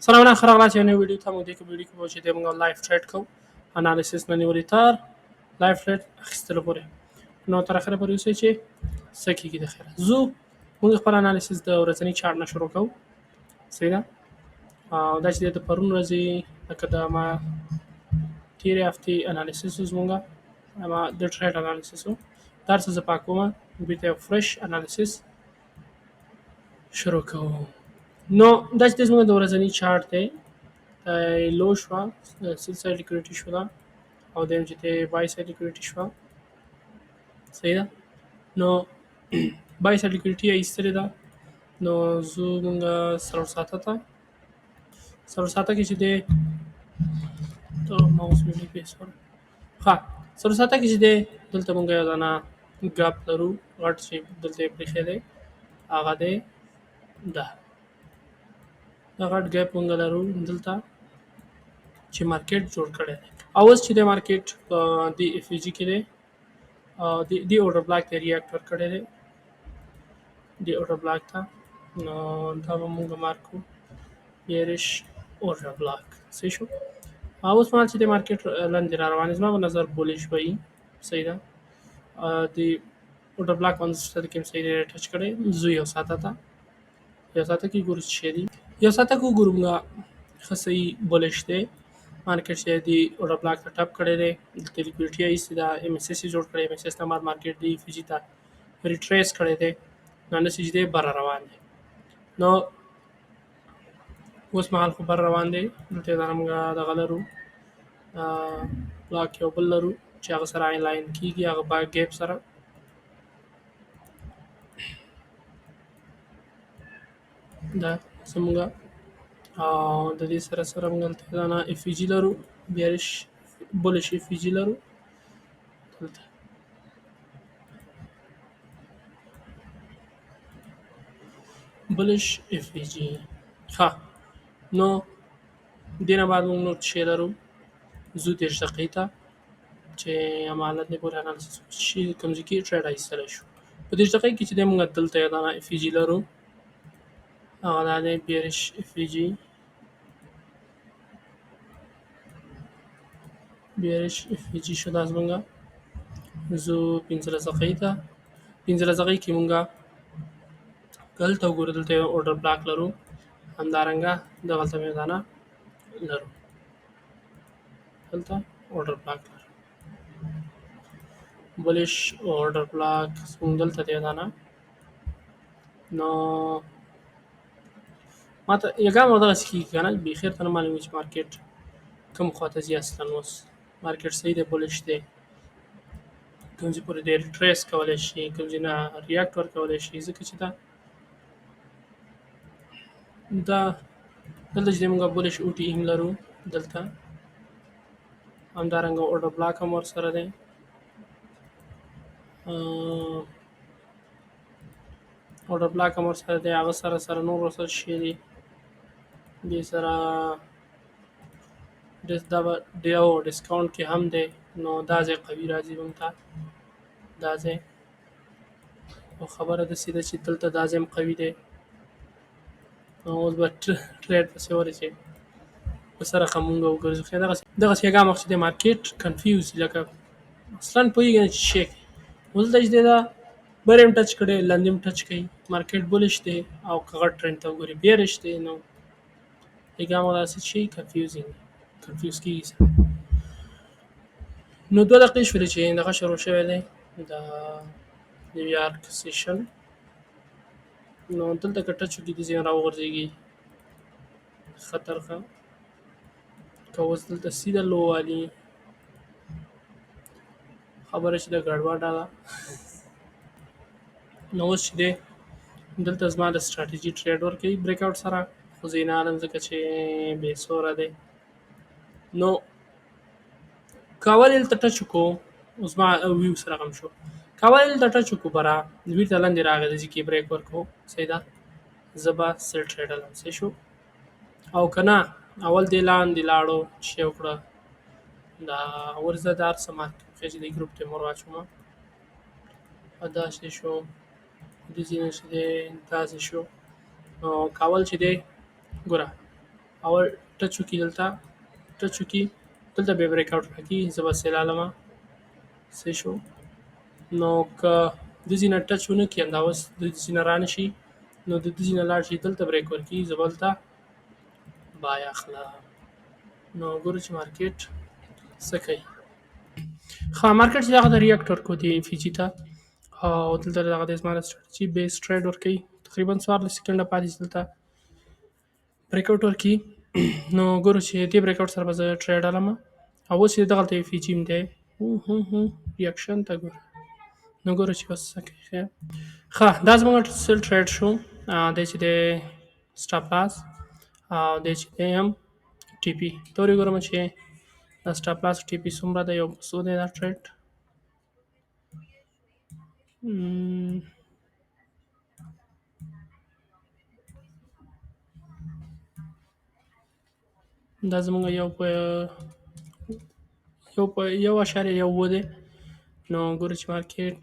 سلام علیکم خراغلاس یو نوی ویډیو ته مو دې کې ویډیو کې چې موږ لایف ټریډ کوو انالیسس نه نیولې تر لایف ټریډ اخیستلو پورې نو تر اخره پورې اوسئ چې څه کېږي د خیره زه موږ خپل انالیسس د ورځني چارټ نه شروع کوو صحیح ده او دا چې د پرون ورځې لکه د ما تېرې هفتې انالیسس زموږ ما د ټریډ انالیسس و دا هر څه زه پاکوم بیرته یو فرش انالیسس شروع کوو نو دا چې زموږ د ورځني چارټ دی لو شوه سیل سایډ لیکویډیټي شوه او دویم چې دی بای سایډ لیکویډیټي شوه صحیح ده نو بای سایډ لیکویډیټي ایستلې ده نو زه مونږ څلور ساعته ته کې چې دی ماوس مې پیسور ښه څلور ساعته کې چې دی دلته مونږ یو دانه ګاپ لرو غټ چې دلته یې پرېښی دی هغه دی دا غټ ګاپ مونږ لرو دلته چې مارکیټ جوړ کړی دی اوس چې د مارکیټ د اف جی کې دی دی اورډر بلاک ته ریاکټ ورکړی دی دی اورډر بلاک ته نو دا به مونږ مارکو بیرش اورډر بلاک صحیح شو اوس مهال چې د مارکیټ لاندې را روان زما په نظر بولیش وایي صحیح ده د اورډر بلاک باندې ستاسو کې صحیح ټچ کړی زه یو ساعته کې ګورو چې دی یو ساعته کې ګورو موږ ښه صحیح بولیش دی مارکیټ چې دی اورډر بلاک ته ټپ کړی دی دلته لیکویډیټي ایستې ده ایم ایس ایس جوړ کړی ایم ایس ایس نه بعد مارکیټ دی اف جي ته ریټریس کړی دی نو نه چې دی بره روان دی نو اوس مهال خو بر روان دی دلته دا موږ دغه لرو بلاک یو بل لرو چې هغه سره لاین کېږي هغه با ګیپ سره دا زموږ د دې سره موږ دلته دا نه اف جي لرو بیارش بولش اف جي لرو دلته بولش اف جي ښه نو دې نه بعد موږ نور څه لرو زو 10 دقیقې ته چې امانت نه پورې انالیسس شي کوم ځای کې ټریډ ایستلی شو په 10 دقیقې کې چې دی موږ دلته یو دانه اف جي لرو هغه دا دی بیرش اف جي بیرش اف جي شو دا زموږ زه 15 دقیقې ته 15 دقیقې کې موږ دلته وګورو دلته یو اورډر بلاک لرو همدارنګه دغلته مې دانه لرو دلته اورډر بلاک لرو بولش اورډر بلاک زموږ دلته دی دانه نو ماته یګام دغسې کېږي که نه بېخیر ته نه معلوم وي چې مارکیټ کوم خواته ځي اصلا اوس مارکیټ صحیح دی بولش دی کوم ځای پورې دی ریټریس کولی شي کوم ځای نه ریاکټ ورکولی شي ځکه چې دا دلته چې دی موږ بولش او ټي هم لرو دلته همدارنګه اورډر بلاک هم ورسره دی اورډر بلاک هم ورسره دی هغه سره نور ورسره شي دي دې سره دا به ډسکاونټ کې هم دی نو دا ځای قوي راځي موږ ته دا ځای او خبره داسې ده چې دلته دا ځای هم قوي دی اوس به ټریډ پسې ورسې په سره ښه مونږ وګرځو خو دغسې یګام وخت چې دی مارکیټ کنفیوز لکه اصلا پوهېږي نه چې شی کوي اوس دلته چې دی دا بر هم ټچ کړی لاندې هم ټچ کوي مارکیټ بولش دی او که غټ ټرینډ ته وګورې بیرش دی نو یګام داسې شي کنفیوز کېږي نو 2 دقیقې شولې چې دغه شروع شوی دی د نیویارک سیشن نو دلته که ټچ وکړي داسې راوغورځېږي خطر ښه که اوس دلته سیده لو والي خبره چې د ګډوډه ده نو اوس چې دی دلته زما د سټراټیجي ټریډ ورکوي بریک آوټ سره خو زه یې نه الم ځکه چې بې سوره دی نو که اول دلته ټچ وکړو اوس ما ویو سره غم شو که اول دلته ټچ وکړو بره بیرته لاندې راغی د ځای کې بریک ورکړو صحیح ده زه به سیل ټریډ الم صحیح شو او که نه اول دې لاندې لاړو چې وکړه دا ورځه د هر څه مارکیټ چې د ګروپ ټیم ور واچومه داسې شو داسې نه چې دی داسې شو نو که اول چې دی ګوره اول ټچ وکړي دلته ټچ وکړي دلته به بریک اوټ راکړي زه به سیلالمه څه شو نو که د ځینه ټچ ونه کړي همدا اوس د ځینه رانه شي نو د ځینه لاړ شي دلته بریک ورکړي زه به دلته بای اخلم نو ګورو چې مارکیټ څه کوي ښه مارکیټ چې دغه د ریاکټ ورکړو دی فیجي ته او دلته دغه د زما سټراتیجي بیس ټریډ ورکوي تقریبا 14 سکنډه پاتې دي دلته بریک اوټ ورکړي نو ګورو چې دې بریک اوټ سره به زه ټریډ الم او اوس چې دغلته یو فیجي م دی ریاکشن ته ګوره نو ګورو چې اوس څه کوي ښه دا زموږ سل ټریډ شو دی چې دی سټاپ لاس او دی چې دی هم ټي پي تورې ګورم چې دا سټاپ لاس ټي پي څومره دی او څو دی دا ټریډ دا زموږ یو اشاریه یو اووه دی نو ګورو چې مارکیټ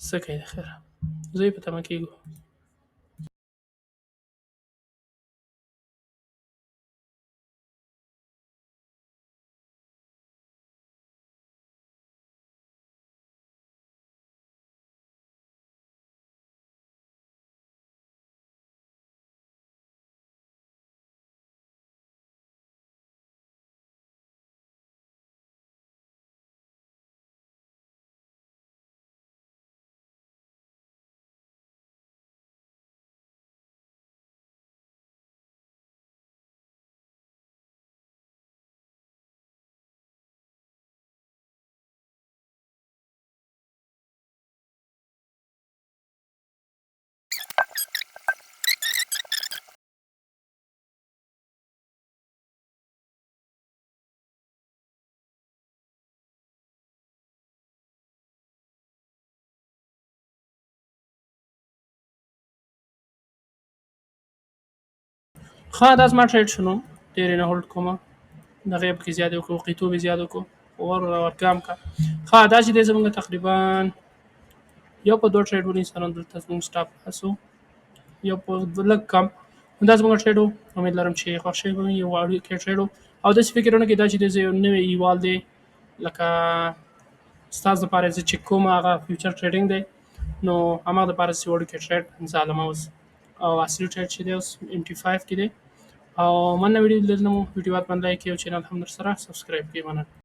څه کوي د خیره زه یې په تمه کېږو ښه دا زما ټریډ شنو ډېر یې نه هولډ کومه دغه یې پکې زیات وکړو قیتوب یې زیات وکړو ورکام کا ښه دا چې دی زموږ تقریبا یو په دوه ټریډ ونیسه نو دلته زموږ سټاپ لاس و یو په لږ کم دا زموږ ټریډ و امید لرم چې خوښ شوی به وي یو وړوکی ټریډ و او داسې فکر ونه کړئ دا چې دی زه یو نوی ایوال دی لکه ستاسو دپاره زه چې کوم هغه فیوچر ټریډینګ دی نو هماغه دپاره چې وړوکی ټریډ زه حالم اوس او اصلي ټریډ چې دی اوس MT5 کې دی او مننه ویډیو لیدلم ویډیو باید من لایک کړئ او چینل هم در سره سبسکرایب کړئ مننه